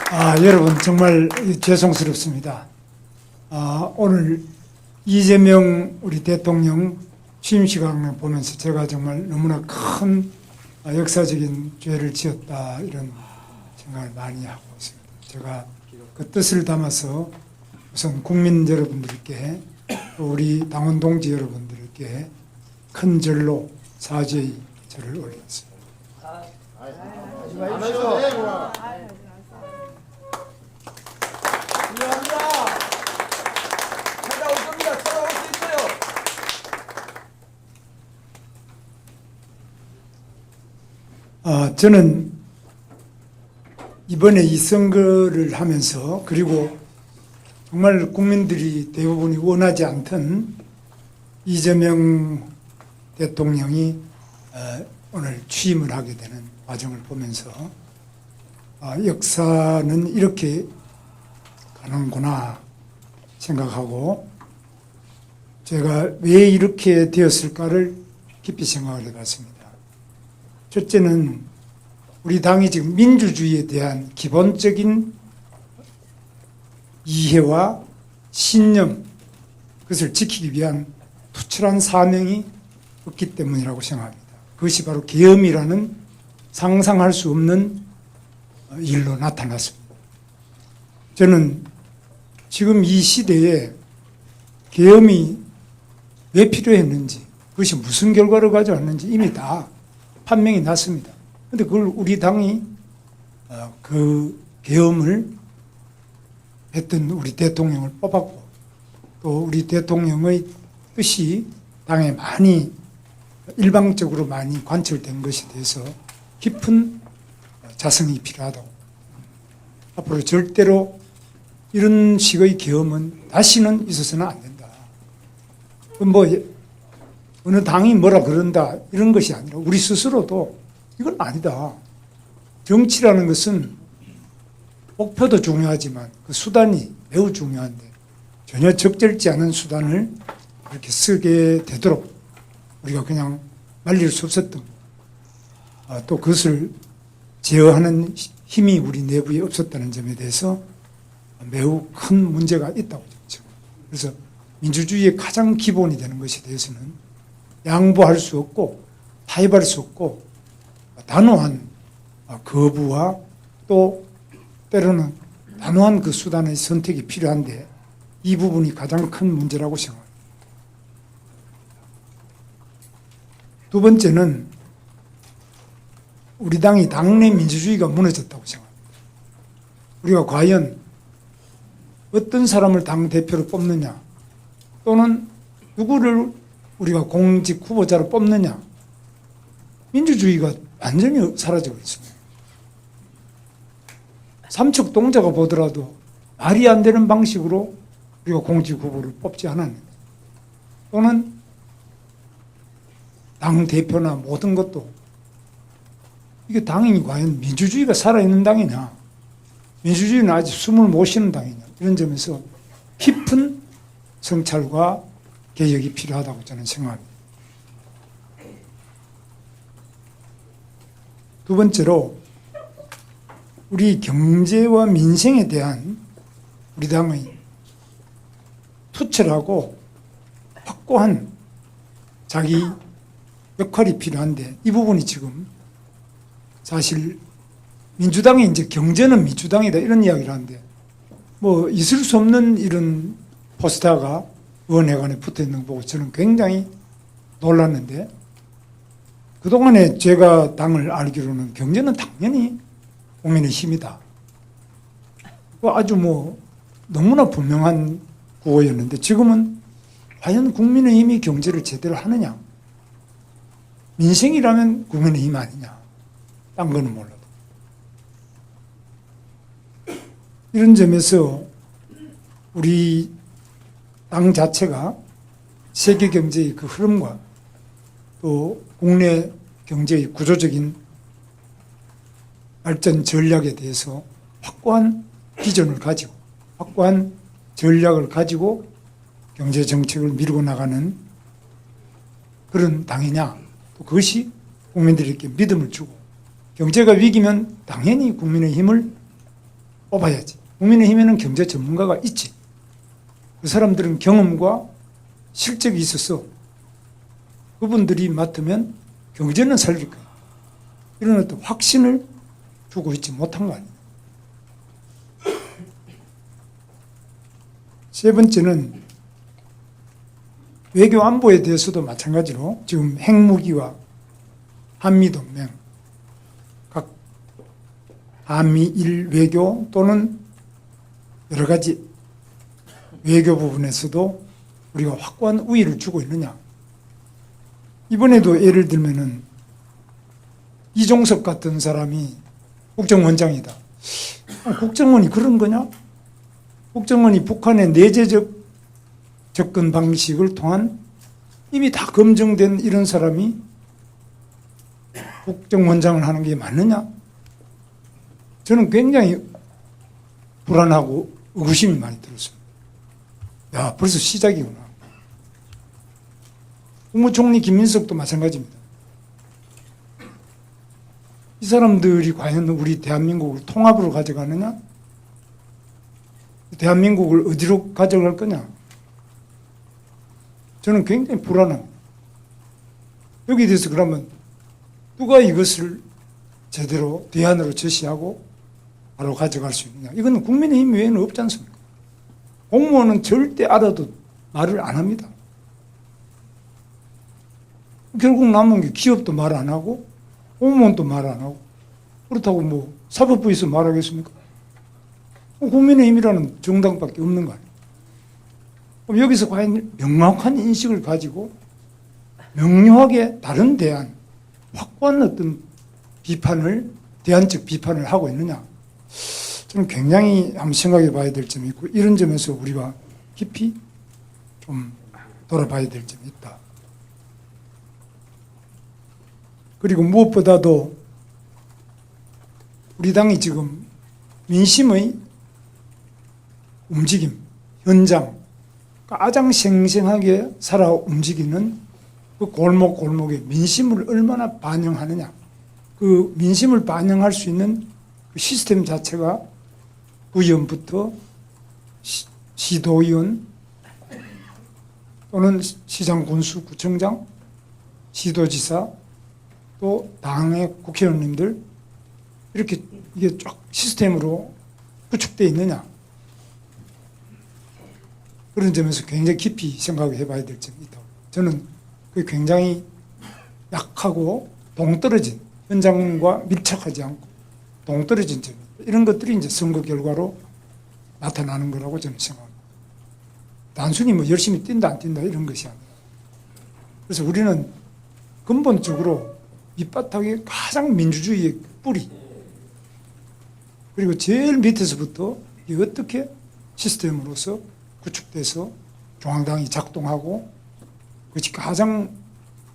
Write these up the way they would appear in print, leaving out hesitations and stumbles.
여러분 정말 죄송스럽습니다. 오늘 이재명 우리 대통령 취임 시간을 보면서 제가 정말 너무나 큰 역사적인 죄를 지었다 이런 생각을 많이 하고 있습니다. 제가 그 뜻을 담아서 우선 국민 여러분들께 또 우리 당원 동지 여러분들께 큰 절로 사죄의 절을 올렸습니다. 찾아올 수 있어요. 저는 이번에 이 선거를 하면서 그리고 정말 국민들이 대부분이 원하지 않던 이재명 대통령이 오늘 취임을 하게 되는 과정을 보면서 역사는 이렇게 가는구나 생각하고 제가 왜 이렇게 되었을까를 깊이 생각을 해봤습니다. 첫째는 우리 당이 지금 민주주의에 대한 기본적인 이해와 신념, 그것을 지키기 위한 투철한 사명이 없기 때문이라고 생각합니다. 그것이 바로 계엄이라는 상상할 수 없는 일로 나타났습니다. 저는 지금 이 시대에 계엄이 왜 필요했는지, 그것이 무슨 결과를 가져왔는지 이미 다 판명이 났습니다. 그런데 그걸 우리 당이 그 계엄을 했던 우리 대통령을 뽑았고 또 우리 대통령의 뜻이 당에 많이 일방적으로 많이 관철된 것에 대해서 깊은 자성이 필요하다고. 앞으로 절대로 이런 식의 계엄은 다시는 있어서는 안 된다. 어느 당이 뭐라 그런다 이런 것이 아니라 우리 스스로도 이건 아니다. 정치라는 것은 목표도 중요하지만 그 수단이 매우 중요한데 전혀 적절치 않은 수단을 이렇게 쓰게 되도록 우리가 그냥 말릴 수 없었던 또 그것을 제어하는 힘이 우리 내부에 없었다는 점에 대해서 매우 큰 문제가 있다고 생각합니다. 그래서 민주주의의 가장 기본이 되는 것에 대해서는 양보할 수 없고 타협할 수 없고 단호한 거부와 또 때로는 단호한 그 수단의 선택이 필요한데 이 부분이 가장 큰 문제라고 생각합니다. 두 번째는 우리 당이 당내 민주주의가 무너졌다고 생각합니다. 우리가 과연 어떤 사람을 당대표로 뽑느냐 또는 누구를 우리가 공직 후보자로 뽑느냐 민주주의가 완전히 사라지고 있습니다. 삼척 동자가 보더라도 말이 안 되는 방식으로 우리가 공직 후보를 뽑지 않았는데 또는 당대표나 모든 것도 이게 당이 과연 민주주의가 살아있는 당이냐 민주주의는 아직 숨을 못 쉬는 당이냐 이런 점에서 깊은 성찰과 개혁이 필요하다고 저는 생각합니다. 두 번째로 우리 경제와 민생에 대한 우리 당의 투철하고 확고한 자기 역할이 필요한데 이 부분이 지금 사실 민주당이 이제 경제는 민주당이다 이런 이야기를 하는데 있을 수 없는 이런 포스터가 의원회관에 붙어 있는 거 보고 저는 굉장히 놀랐는데 그동안에 제가 당을 알기로는 경제는 당연히 국민의힘이다. 아주 너무나 분명한 구호였는데 지금은 과연 국민의힘이 경제를 제대로 하느냐? 민생이라면 국민의힘 아니냐? 딴 거는 몰라도. 이런 점에서 우리 당 자체가 세계 경제의 그 흐름과 또 국내 경제의 구조적인 발전 전략에 대해서 확고한 비전을 가지고 확고한 전략을 가지고 경제 정책을 밀고 나가는 그런 당이냐 또 그것이 국민들에게 믿음을 주고 경제가 위기면 당연히 국민의힘을 뽑아야지. 국민의힘에는 경제 전문가가 있지. 그 사람들은 경험과 실적이 있어서 그분들이 맡으면 경제는 살릴 거예요. 이런 어떤 확신을 주고 있지 못한 거 아니에요. 세 번째는 외교 안보에 대해서도 마찬가지로 지금 핵무기와 한미동맹, 각 한미일 외교 또는 여러 가지 외교 부분에서도 우리가 확고한 우위를 주고 있느냐. 이번에도 예를 들면은 이종석 같은 사람이 국정원장이다. 국정원이 그런 거냐? 국정원이 북한의 내재적 접근 방식을 통한 이미 다 검증된 이런 사람이 국정원장을 하는 게 맞느냐? 저는 굉장히 불안하고 의구심이 많이 들었습니다. 야, 벌써 시작이구나. 국무총리 김민석도 마찬가지입니다. 이 사람들이 과연 우리 대한민국을 통합으로 가져가느냐? 대한민국을 어디로 가져갈 거냐? 저는 굉장히 불안합니다. 여기에 대해서 그러면 누가 이것을 제대로 대안으로 제시하고 바로 가져갈 수 있느냐? 이건 국민의힘 외에는 없지 않습니까? 공무원은 절대 알아도 말을 안 합니다. 결국 남은 게 기업도 말 안 하고 공무원도 말 안 하고 그렇다고 뭐 사법부에서 말하겠습니까? 국민의힘이라는 정당밖에 없는 거 아니에요. 그럼 여기서 과연 명확한 인식을 가지고 명료하게 다른 대안, 확고한 어떤 비판을, 대안적 비판을 하고 있느냐. 저는 굉장히 한번 생각해 봐야 될 점이 있고 이런 점에서 우리가 깊이 좀 돌아봐야 될 점이 있다. 그리고 무엇보다도 우리 당이 지금 민심의 움직임, 현장, 가장 생생하게 살아 움직이는 그 골목골목의 민심을 얼마나 반영하느냐. 그 민심을 반영할 수 있는 그 시스템 자체가 구의원부터 시도의원 또는 시장, 군수, 구청장, 시도지사 또 당의 국회의원님들 이렇게 이게 쫙 시스템으로 구축되어 있느냐. 그런 점에서 굉장히 깊이 생각해 봐야 될 점이 있다고. 저는 그게 굉장히 약하고 동떨어진, 현장과 밀착하지 않고 동떨어진 점이 이런 것들이 이제 선거 결과로 나타나는 거라고 저는 생각합니다. 단순히 뭐 열심히 뛴다 안 뛴다 이런 것이 아니라. 그래서 우리는 근본적으로 밑바닥에 가장 민주주의의 뿌리 그리고 제일 밑에서부터 이게 어떻게 시스템으로서 구축돼서 중앙당이 작동하고 그것이 가장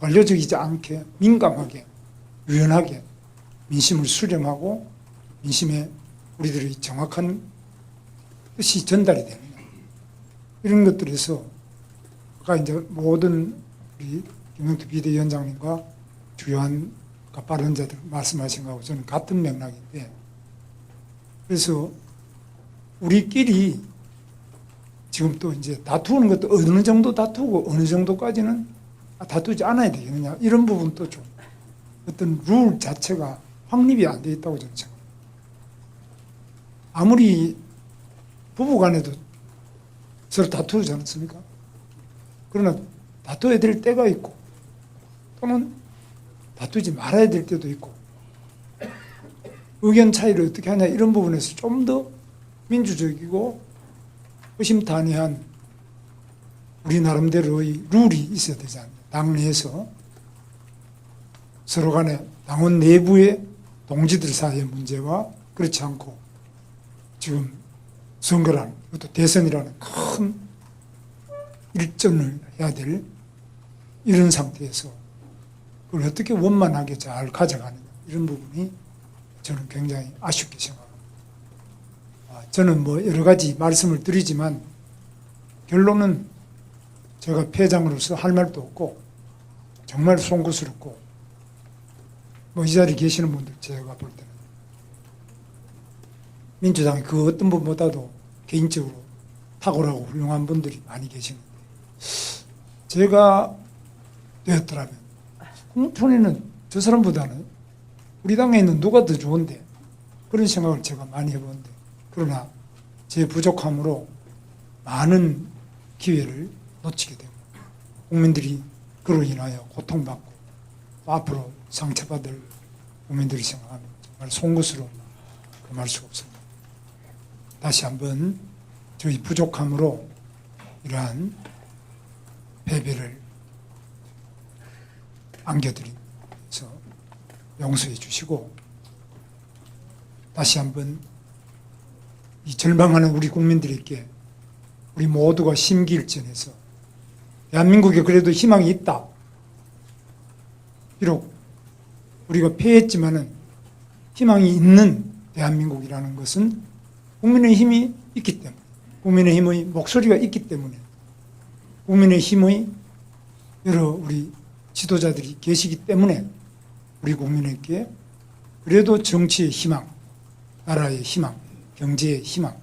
관료적이지 않게 민감하게 유연하게 민심을 수렴하고 민심에 우리들의 정확한 뜻이 전달이 되느냐 이런 것들에서 아까 이제 모든 우리 김영투 비대위원장님과 주요한 발언자들 말씀하신 거하고 저는 같은 맥락인데 그래서 우리끼리 지금 또 이제 다투는 것도 어느 정도 다투고 어느 정도까지는 다투지 않아야 되겠느냐 이런 부분도 좀 어떤 룰 자체가 확립이 안 돼 있다고 저는 생각합니다. 아무리 부부간에도 서로 다투지 않습니까? 그러나 다투어야 될 때가 있고 또는 다투지 말아야 될 때도 있고 의견 차이를 어떻게 하냐 이런 부분에서 좀 더 민주적이고 허심탄회한 우리 나름대로의 룰이 있어야 되지 않나. 당내에서 서로 간에 당원 내부의 동지들 사이의 문제와 그렇지 않고 지금 선거라는 또 대선이라는 큰 일전을 해야 될 이런 상태에서 그걸 어떻게 원만하게 잘 가져가느냐 이런 부분이 저는 굉장히 아쉽게 생각합니다. 저는 뭐 여러 가지 말씀을 드리지만 결론은 제가 패장으로서 할 말도 없고 정말 송구스럽고 뭐 이 자리에 계시는 분들 제가 볼 때는 민주당이 그 어떤 분보다도 개인적으로 탁월하고 훌륭한 분들이 많이 계시는데 제가 되었더라면 국무총리는 저 사람보다는 우리 당에 있는 누가 더 좋은데 그런 생각을 제가 많이 해보는데 그러나 제 부족함으로 많은 기회를 놓치게 되고 국민들이 그로 인하여 고통받고 또 앞으로 상처받을 국민들이 생각하면 정말 송구스러운 금할 수가 없습니다. 다시 한번 저희 부족함으로 이러한 패배를 안겨드리면서 용서해 주시고 다시 한번 이 절망하는 우리 국민들에게 우리 모두가 심기일전해서 대한민국에 그래도 희망이 있다. 비록 우리가 패했지만은 희망이 있는 대한민국이라는 것은 국민의힘이 있기 때문에 국민의힘의 목소리가 있기 때문에 국민의힘의 여러 우리 지도자들이 계시기 때문에 우리 국민에게 그래도 정치의 희망, 나라의 희망, 경제의 희망,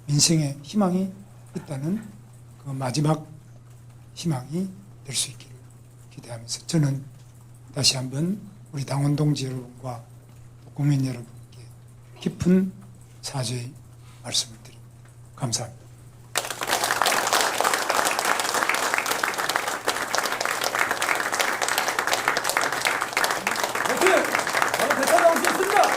민생의 희망이 있다는 그 마지막 희망이 될 수 있기를 기대하면서 저는 다시 한번 우리 당원 동지 여러분과 국민 여러분께 깊은 사죄의 말씀을 드립니다. 감사합니다. 화이팅! 바로 대차 나올 수 있습니다.